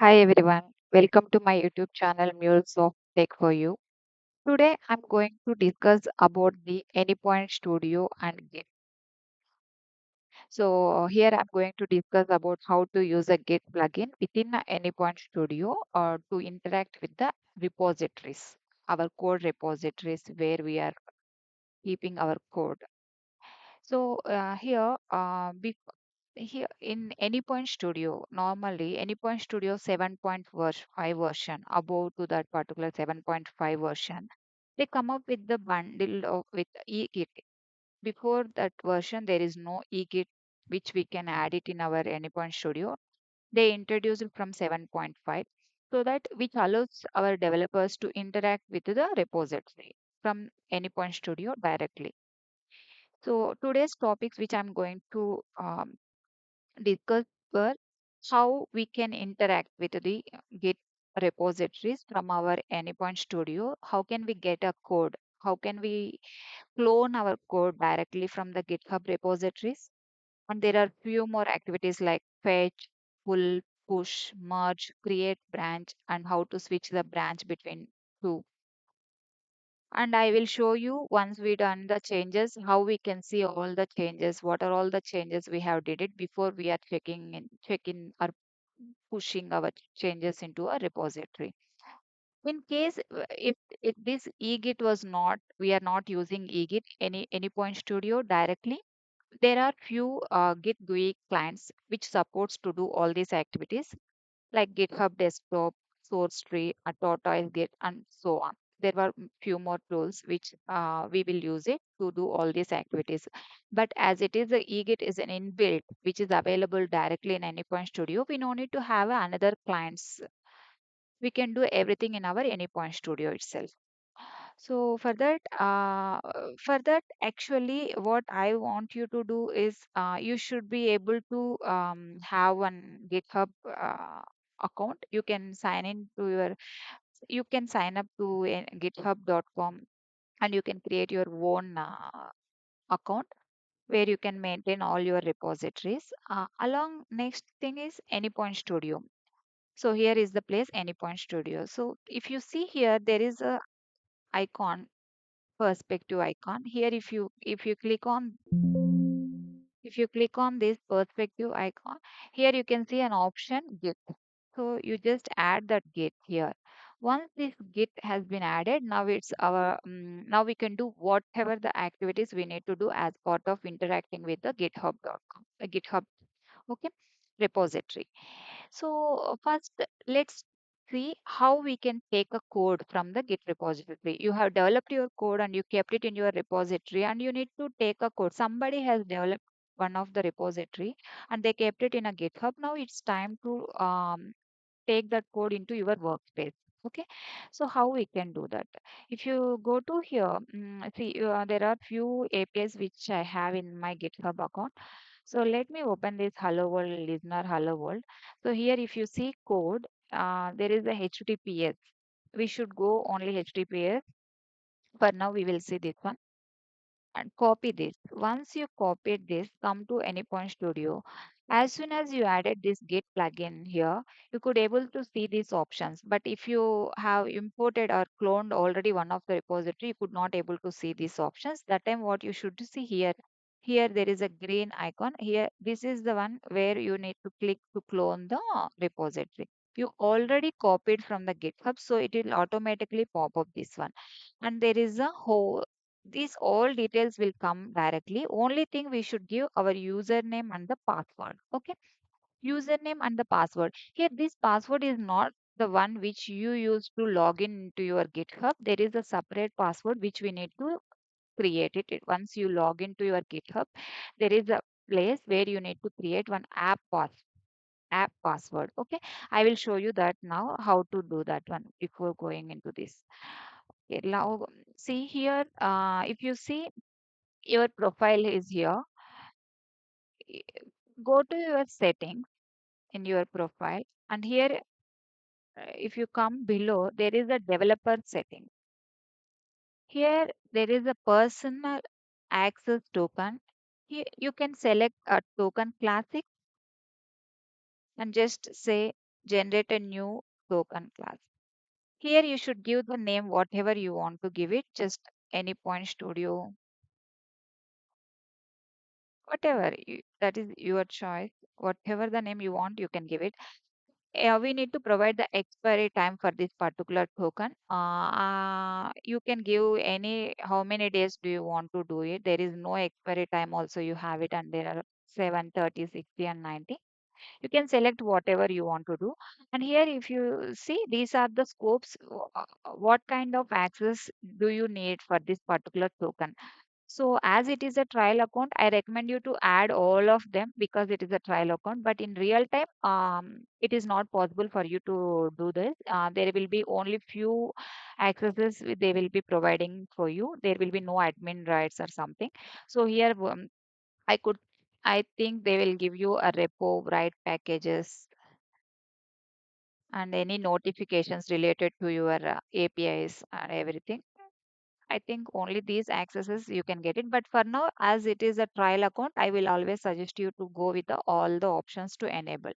Hi everyone, welcome to my YouTube channel Mules of Tech for You. Today I'm going to discuss about the Anypoint Studio and Git. Here I'm going to discuss about how to use a Git plugin within a Anypoint Studio or to interact with the repositories, our code repositories where we are keeping our code. Here in Anypoint Studio, normally Anypoint Studio 7.5 version, above to that particular 7.5 version, they come up with the bundle of with eGit. Before that version, there is no eGit which we can add it in our Anypoint Studio. They introduced it from 7.5, so that which allows our developers to interact with the repository from Anypoint Studio directly. So today's topics which I'm going to discuss were how we can interact with the Git repositories from our Anypoint Studio. How can we get a code? How can we clone our code directly from the GitHub repositories? And there are few more activities like fetch, pull, push, merge, create branch, and how to switch the branch between two. And I will show you once we done the changes how we can see all the changes, what are all the changes we have did it before we are checking or pushing our changes into a repository. In case if this egit was not, we are not using egit any point studio directly, there are few git GUI clients which supports to do all these activities like GitHub Desktop, SourceTree, a Tortoise Git, and so on. There were few more tools which we will use it to do all these activities. But as it is, the eGit is an inbuilt which is available directly in Anypoint Studio. We no need to have another clients. We can do everything in our Anypoint Studio itself. So for that, actually, what I want you to do is you should be able to have one GitHub account. You can sign up to github.com and you can create your own account where you can maintain all your repositories. Along next thing is Anypoint Studio. So here is the place Anypoint Studio. So if you see here, there is a icon, perspective icon. Here if you click on this perspective icon, here you can see an option Git. So you just add that Git here. Once this Git has been added, now we can do whatever the activities we need to do as part of interacting with the github.com, GitHub, okay, repository. So first, let's see how we can take a code from the Git repository. You have developed your code and you kept it in your repository, and you need to take a code. Somebody has developed one of the repository and they kept it in a GitHub. Now it's time to take that code into your workspace. Okay, so how we can do that? If you go to here, see, there are few APIs which I have in my GitHub account. So let me open this Hello World listener Hello World. So here, if you see code, there is a HTTPS. We should go only HTTPS. For now, we will see this one and copy this. Once you copied this, come to Anypoint Studio. As soon as you added this Git plugin here, you could able to see these options. But if you have imported or cloned already one of the repository, you could not able to see these options. That time what you should see here. Here there is a green icon. Here this is the one where you need to click to clone the repository. You already copied from the GitHub, so it will automatically pop up this one. And there is a whole these all details will come directly. Only thing we should give our username and the password. Okay, username and the password. Here, this password is not the one which you use to log in to your GitHub. There is a separate password which we need to create it. Once you log into your GitHub, there is a place where you need to create one app password. Okay, I will show you that now how to do that one before going into this. Okay, now see here. If you see your profile is here, y- go to your settings in your profile, and here if you come below, there is a developer setting. Here there is a personal access token. Here you can select a token classic and just say generate a new token class. Here you should give the name whatever you want to give it, just Anypoint Studio, whatever that is your choice. Whatever the name you want, you can give it. We need to provide the expiry time for this particular token. You can give any how many days do you want to do it. There is no expiry time. Also, you have it, and there are 7, 30, 60, and 90. You can select whatever you want to do. And here, if you see, these are the scopes. What kind of access do you need for this particular token? So as it is a trial account, I recommend you to add all of them because it is a trial account. But in real time, it is not possible for you to do this. There will be only few accesses they will be providing for you. There will be no admin rights or something. So here, I could, I think they will give you a repo, write packages, and any notifications related to your APIs and everything. I think only these accesses you can get it. But for now, as it is a trial account, I will always suggest you to go with all the options to enable.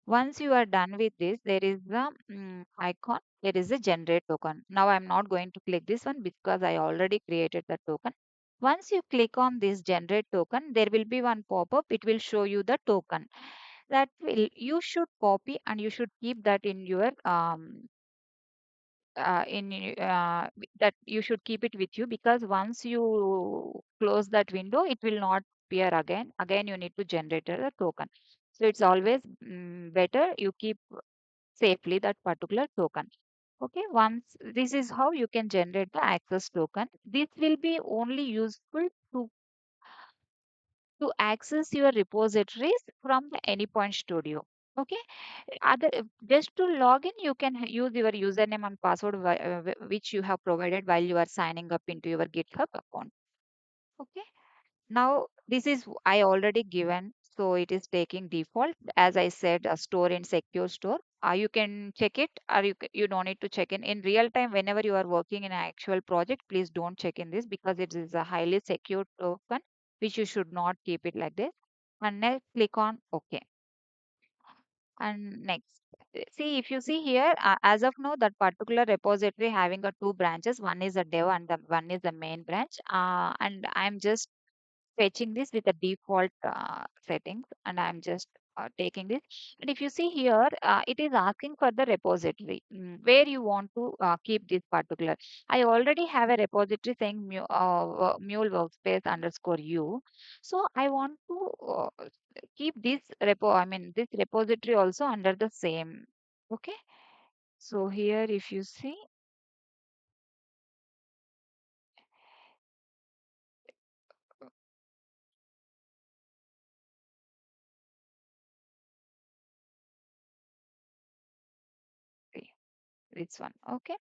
Once you are done with this, there is the icon. There is a generate token. Now I'm not going to click this one because I already created the token. Once you click on this generate token, there will be one pop-up. It will show you the token that will you should copy and you should keep that in your that you should keep it with you because once you close that window, it will not appear again. Again, you need to generate a token. So it's always better you keep safely that particular token. Okay, once this is how you can generate the access token. This will be only useful to access your repositories from the Anypoint Studio. Okay, other just to log in, you can use your username and password which you have provided while you are signing up into your GitHub account. Okay, now this is I already given, so it is taking default. As I said, a store in secure store. You can check it, or you don't need to check in real time. Whenever you are working in an actual project, please don't check in this because it is a highly secure token, which you should not keep it like this. And next, click on OK. And next, see if you see here, as of now, that particular repository having a two branches. One is a dev and the one is the main branch. And I'm just fetching this with the default settings and I'm just taking this. And if you see here, it is asking for the repository where you want to keep this particular. I already have a repository saying mule workspace underscore u. So I want to keep this this repository also under the same. Okay. So here, if you see, this one. Okay.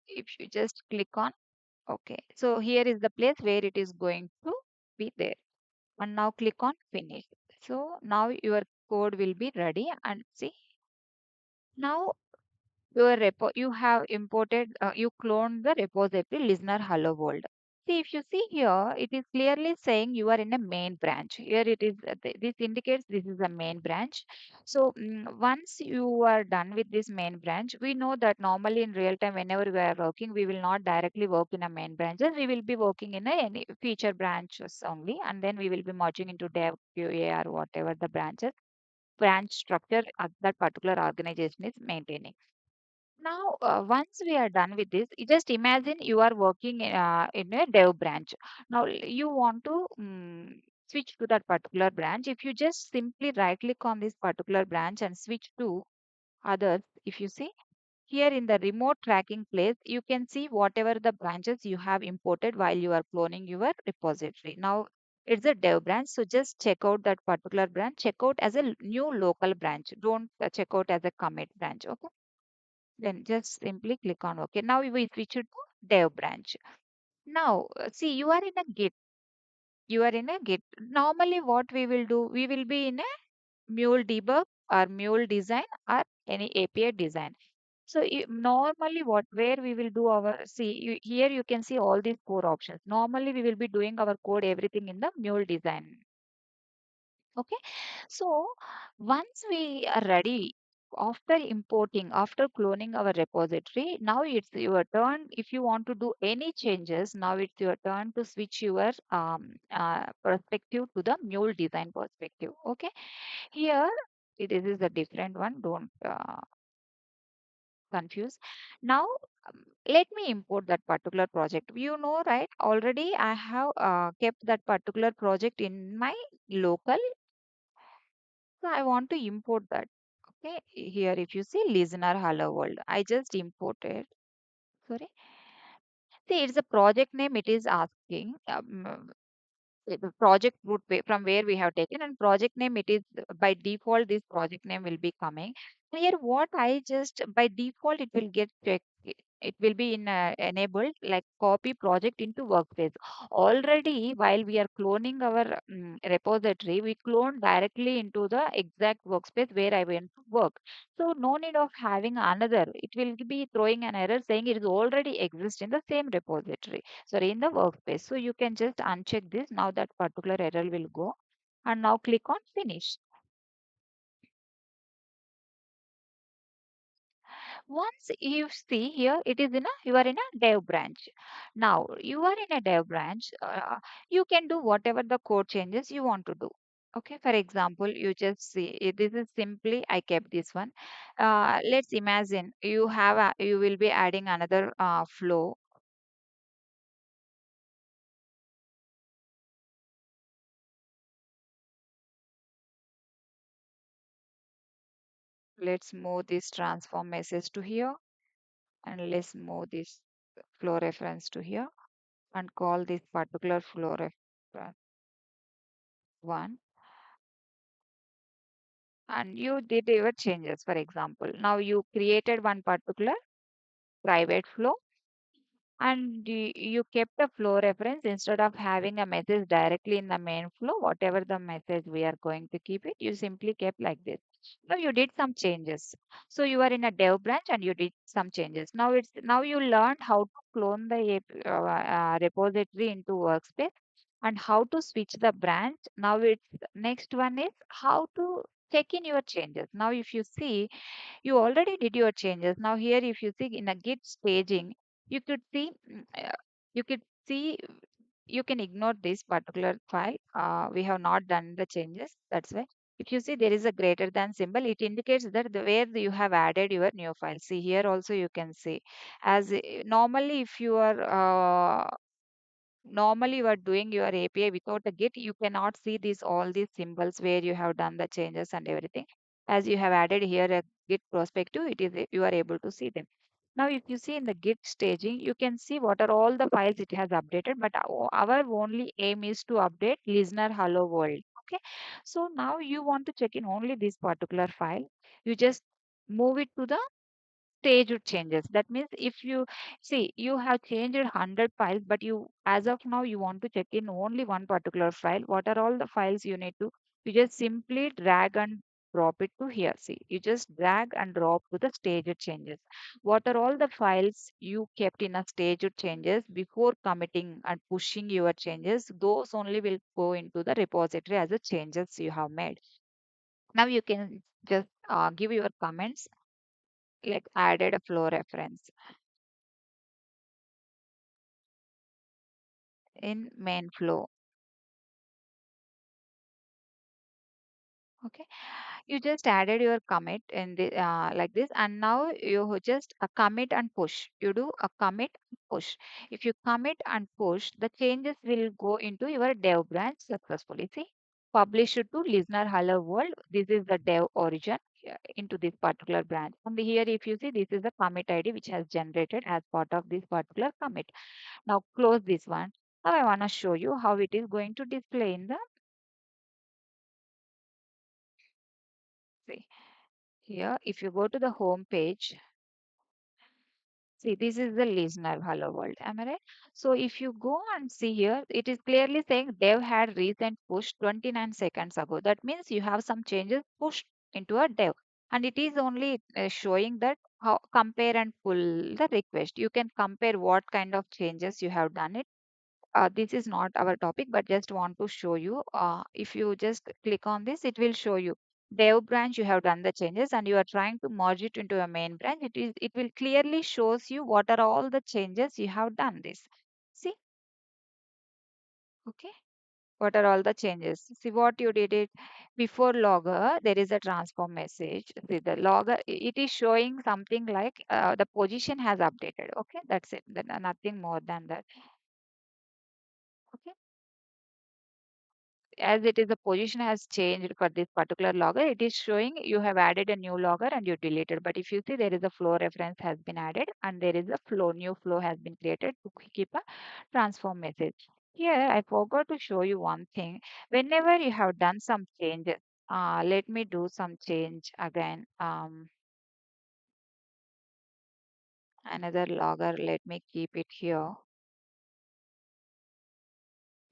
If you just click on okay, so here is the place where it is going to be there. And now click on finish. So now your code will be ready and see now your repo you have imported you cloned the repository listener hello world. See if you see here it is clearly saying you are in a main branch. Here it is this indicates this is a main branch. So once you are done with this main branch, we know that normally in real time whenever we are working, we will not directly work in a main branches. We will be working in a any feature branches only, and then we will be merging into dev QA or whatever the branch structure that particular organization is maintaining. Now, once we are done with this, you just imagine you are working in a dev branch. Now, you want to switch to that particular branch. If you just simply right click on this particular branch and switch to others, if you see here in the remote tracking place, you can see whatever the branches you have imported while you are cloning your repository. Now, it's a dev branch, so just check out that particular branch. Check out as a new local branch. Don't check out as a commit branch. Okay. Then just simply click on OK. Now we switch it to dev branch. Now, see, you are in a Git. You are in a Git. Normally, what we will do, we will be in a mule debug or mule design or any API design. So normally what where we will do our here you can see all these four options. Normally we will be doing our code everything in the mule design. Okay, so once we are ready, after importing, after cloning our repository, now it's your turn. If you want to do any changes, now it's your turn to switch your perspective to the mule design perspective. Okay, here this is a different one. Don't confuse. Now, let me import that particular project. You know, right? Already I have kept that particular project in my local. So I want to import that. Okay, here if you see listener hello world, I just imported. Sorry, see it's a project name. It is asking the project root from where we have taken, and project name it is by default this project name will be coming here. What I just by default it will get checked, it will be in enabled like copy project into workspace. Already while we are cloning our repository, we clone directly into the exact workspace where I went to work. So no need of having another, it will be throwing an error saying it is already exist in the same repository, sorry, in the workspace. So you can just uncheck this. Now that particular error will go. And now click on finish. Once you see here, it is in a, you are in a dev branch. Now you are in a dev branch. You can do whatever the code changes you want to do. Okay, for example, you just see this is simply I kept this one. Let's imagine you have you will be adding another flow. Let's move this transform message to here, and let's move this flow reference to here and call this particular flow reference 1. And you did your changes. For example, now you created one particular private flow, and you kept a flow reference instead of having a message directly in the main flow. Whatever the message we are going to keep it, you simply kept like this. Now you did some changes. So you are in a dev branch and you did some changes. Now you learned how to clone the repository into workspace and how to switch the branch. Now it's next one is how to check in your changes. Now if you see, you already did your changes. Now here if you see in a git staging, you could see you could see you can ignore this particular file. We have not done the changes, that's why. If you see there is a greater than symbol, it indicates that where you have added your new file. See here also you can see, as normally if you are normally you are doing your API without a Git, you cannot see these all these symbols where you have done the changes and everything. As you have added here a Git perspective, it is you are able to see them. Now, if you see in the Git staging, you can see what are all the files it has updated. But our only aim is to update listener hello world. Okay, so now you want to check in only this particular file. You just move it to the stage with changes. That means if you see you have changed 100 files, but you as of now you want to check in only one particular file. What are all the files you need to? You just simply drag and drop it to here. See, you just drag and drop to the stage with changes. What are all the files you kept in a stage with changes before committing and pushing your changes? Those only will go into the repository as the changes you have made. Now you can just give your comments like added a flow reference in main flow. Okay, you just added your commit in the like this, and now you just a commit and push. You do a commit and push. If you commit and push, the changes will go into your dev branch successfully. See, publish it to listener hello world. This is the dev origin into this particular branch. And here, if you see, this is the commit ID which has generated as part of this particular commit. Now close this one. Now I want to show you how it is going to display in the see. Here, if you go to the home page, see this is the listener hello world. Am I right? So if you go and see here, it is clearly saying dev had recent push 29 seconds ago. That means you have some changes pushed into a dev. And it is only showing that how compare and pull the request. You can compare what kind of changes you have done it this is not our topic, but just want to show you. If you just click on this, it will show you dev branch. You have done the changes, and you are trying to merge it into a main branch. It will clearly shows you what are all the changes you have done. This see, okay. What are all the changes? See what you did it before logger. There is a transform message. See the logger. It is showing something like the position has updated. Okay, that's it. Then nothing more than that. Okay. As it is the position has changed for this particular logger, it is showing you have added a new logger and you deleted. But if you see there is a flow reference has been added and there is a flow, new flow has been created to keep a transform message. Here I forgot to show you one thing. Whenever you have done some changes, let me do some change again. Another logger, let me keep it here.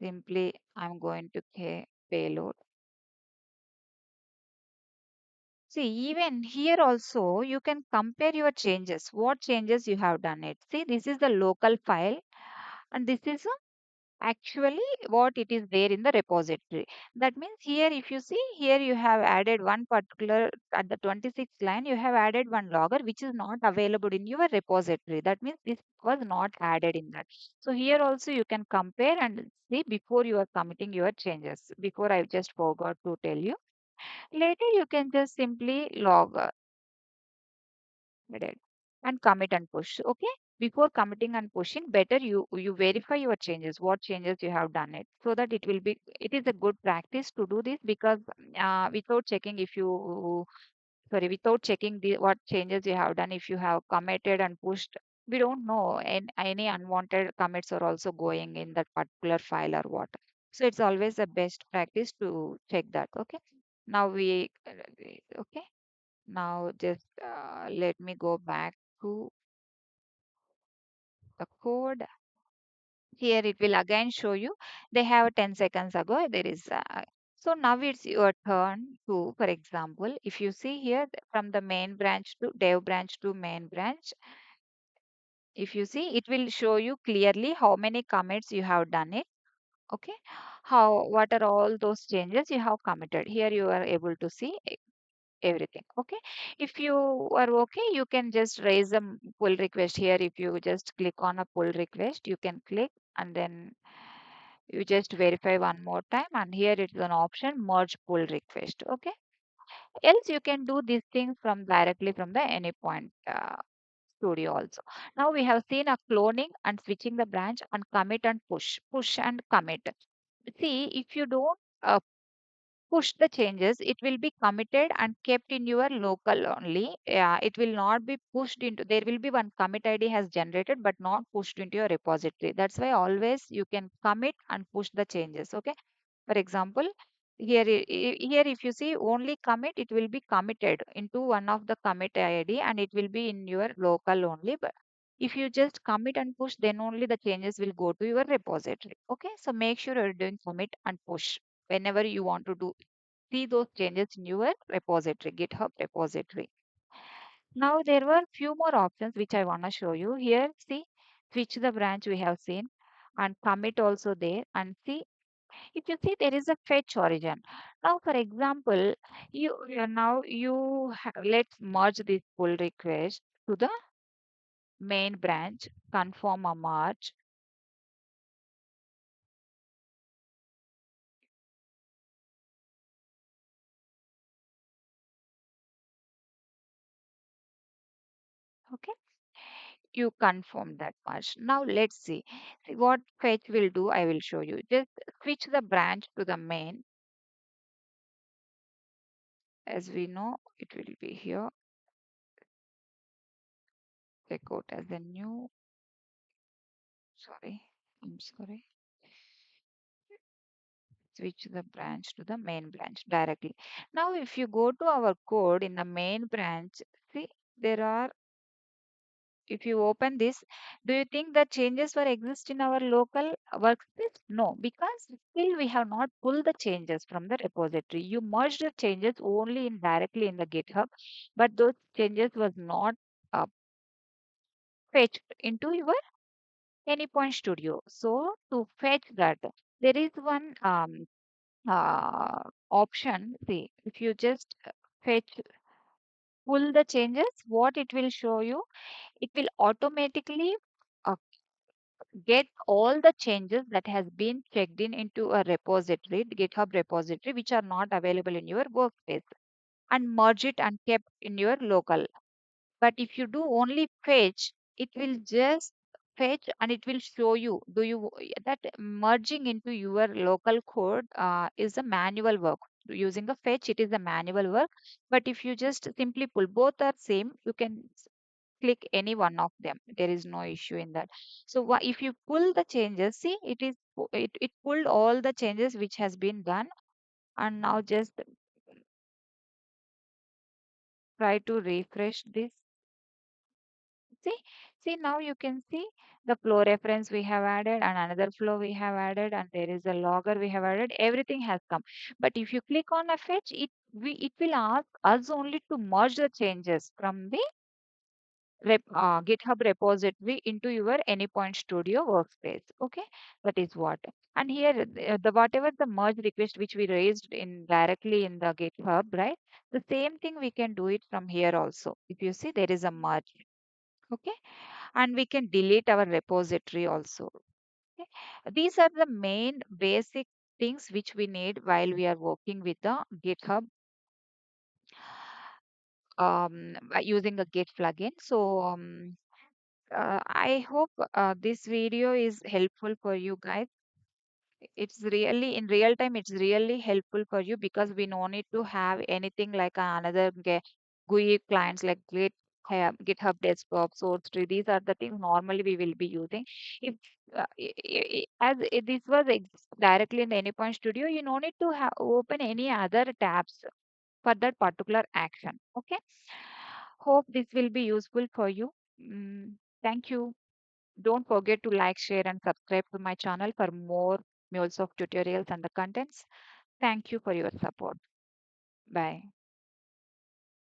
Simply I'm going to payload. See, even here also you can compare your changes, what changes you have done it. See, this is the local file and this is actually what it is there in the repository. That means here, if you see here, you have added one particular at the 26th line, you have added one logger which is not available in your repository. That means this was not added in that. So here also you can compare and see before you are committing your changes. Before I just forgot to tell you. Later you can just simply log it and commit and push. Okay. Before committing and pushing, better you verify your changes, what changes you have done it, so that it is a good practice to do this because without checking if you sorry without checking the what changes you have done, if you have committed and pushed, we don't know, and any unwanted commits are also going in that particular file or what. So it's always the best practice to check that. Okay. Now okay. Now just let me go back to the code. Here it will again show you. They have 10 seconds ago. There is so now it's your turn to, for example, if you see here from the main branch to dev branch to main branch, if you see, it will show you clearly how many commits you have done it. Okay, how what are all those changes you have committed. Here you are able to see everything. Okay, if you are okay, you can just raise a pull request. Here if you just click on a pull request, you can click and then you just verify one more time, and here it's an option merge pull request. Okay, else you can do these things from directly from the Anypoint studio also. Now we have seen a cloning and switching the branch and commit and push and commit. See, if you don't push the changes, it will be committed and kept in your local only. Yeah, it will not be pushed into, there will be one commit ID has generated, but not pushed into your repository. That's why always you can commit and push the changes. Okay. For example, here if you see only commit, it will be committed into one of the commit ID and it will be in your local only. But if you just commit and push, then only the changes will go to your repository. Okay. So make sure you're doing commit and push whenever you want to do see those changes in your repository, GitHub repository. Now there were few more options which I want to show you here. See, switch the branch we have seen and commit also there, and see if you see there is a fetch origin. Now for example, now let's merge this pull request to the main branch, confirm a merge. Okay, you confirm that much. Now let's see what fetch will do. I will show you. Just switch the branch to the main. As we know, it will be here. Record as a new. Sorry, I'm sorry. Switch the branch to the main branch directly. Now, if you go to our code in the main branch, see there are. If you open this, do you think the changes were exist in our local workspace? No, because still we have not pulled the changes from the repository. You merged the changes only in directly in the GitHub, but those changes was not uh, fetched into your Anypoint Studio. So to fetch that, there is one option. See, if you just fetch, pull the changes, what it will show you, it will automatically uh, get all the changes that has been checked in into a repository, GitHub repository, which are not available in your workspace, and merge it and kept in your local. But if you do only fetch, it will just fetch and it will show you. Do you that merging into your local code is a manual work. Using a fetch, it is a manual work. But if you just simply pull, both are same. You can click any one of them. There is no issue in that. So if you pull the changes, see, it pulled all the changes which has been done, and now just try to refresh this. See, see now you can see the flow reference we have added and another flow we have added, and there is a logger we have added. Everything has come. But if you click on a fetch, it will ask us only to merge the changes from the GitHub repository into your Anypoint Studio workspace. Okay, that is what. And here, the whatever the merge request which we raised in directly in the GitHub, right? The same thing we can do it from here also. If you see, there is a merge. Okay, and we can delete our repository also. Okay? These are the main basic things which we need while we are working with the GitHub using a Git plugin. So I hope this video is helpful for you guys. It's really in real time, it's really helpful for you because we no need to have anything like another GUI clients like GitHub Desktop, SourceTree. These are the things normally we will be using. If this was directly in the Anypoint Studio, you no need to open any other tabs for that particular action. Okay. Hope this will be useful for you. Thank you. Don't forget to like, share, and subscribe to my channel for more MuleSoft tutorials and the contents. Thank you for your support. Bye.